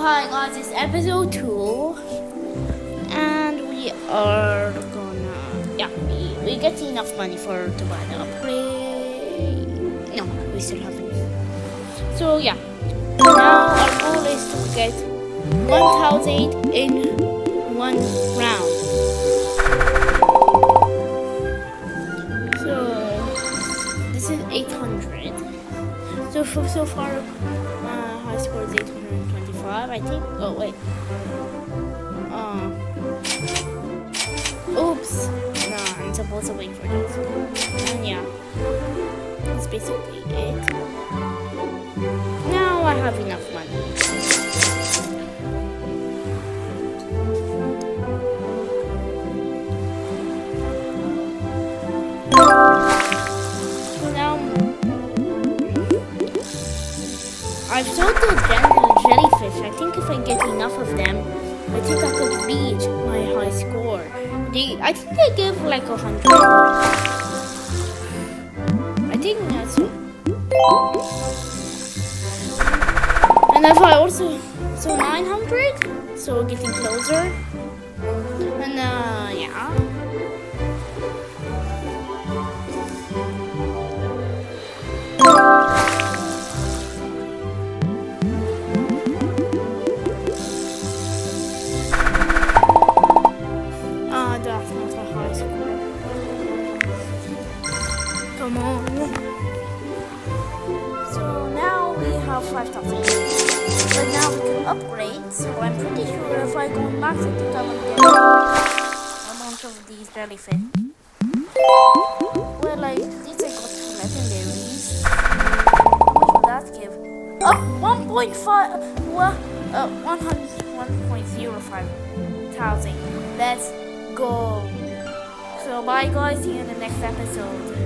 hi guys, it's episode 2 and we are gonna we get enough money to buy the upgrade. No, we still haven't. So now our goal is to get 1,000 in one round. So this is 800. So far high score is 825, I think. Oh wait. Oops. No, I'm supposed to wait for this. And that's basically it. Now I have enough money. I've sold those jellyfish. I think if I get enough of them, I think I could reach my high score. I think they give like 100. I think that's it. And if I also 900, so we're getting closer. And that's not a high score. Come on. So now we have 5,000. But now we can upgrade. So I'm pretty sure if I go back to the top and get a bunch of these jellyfish. Well, like these I got 2 legendaries. How much will that give? Up 1.05 thousand. Let's go. So bye guys, see you in the next episode.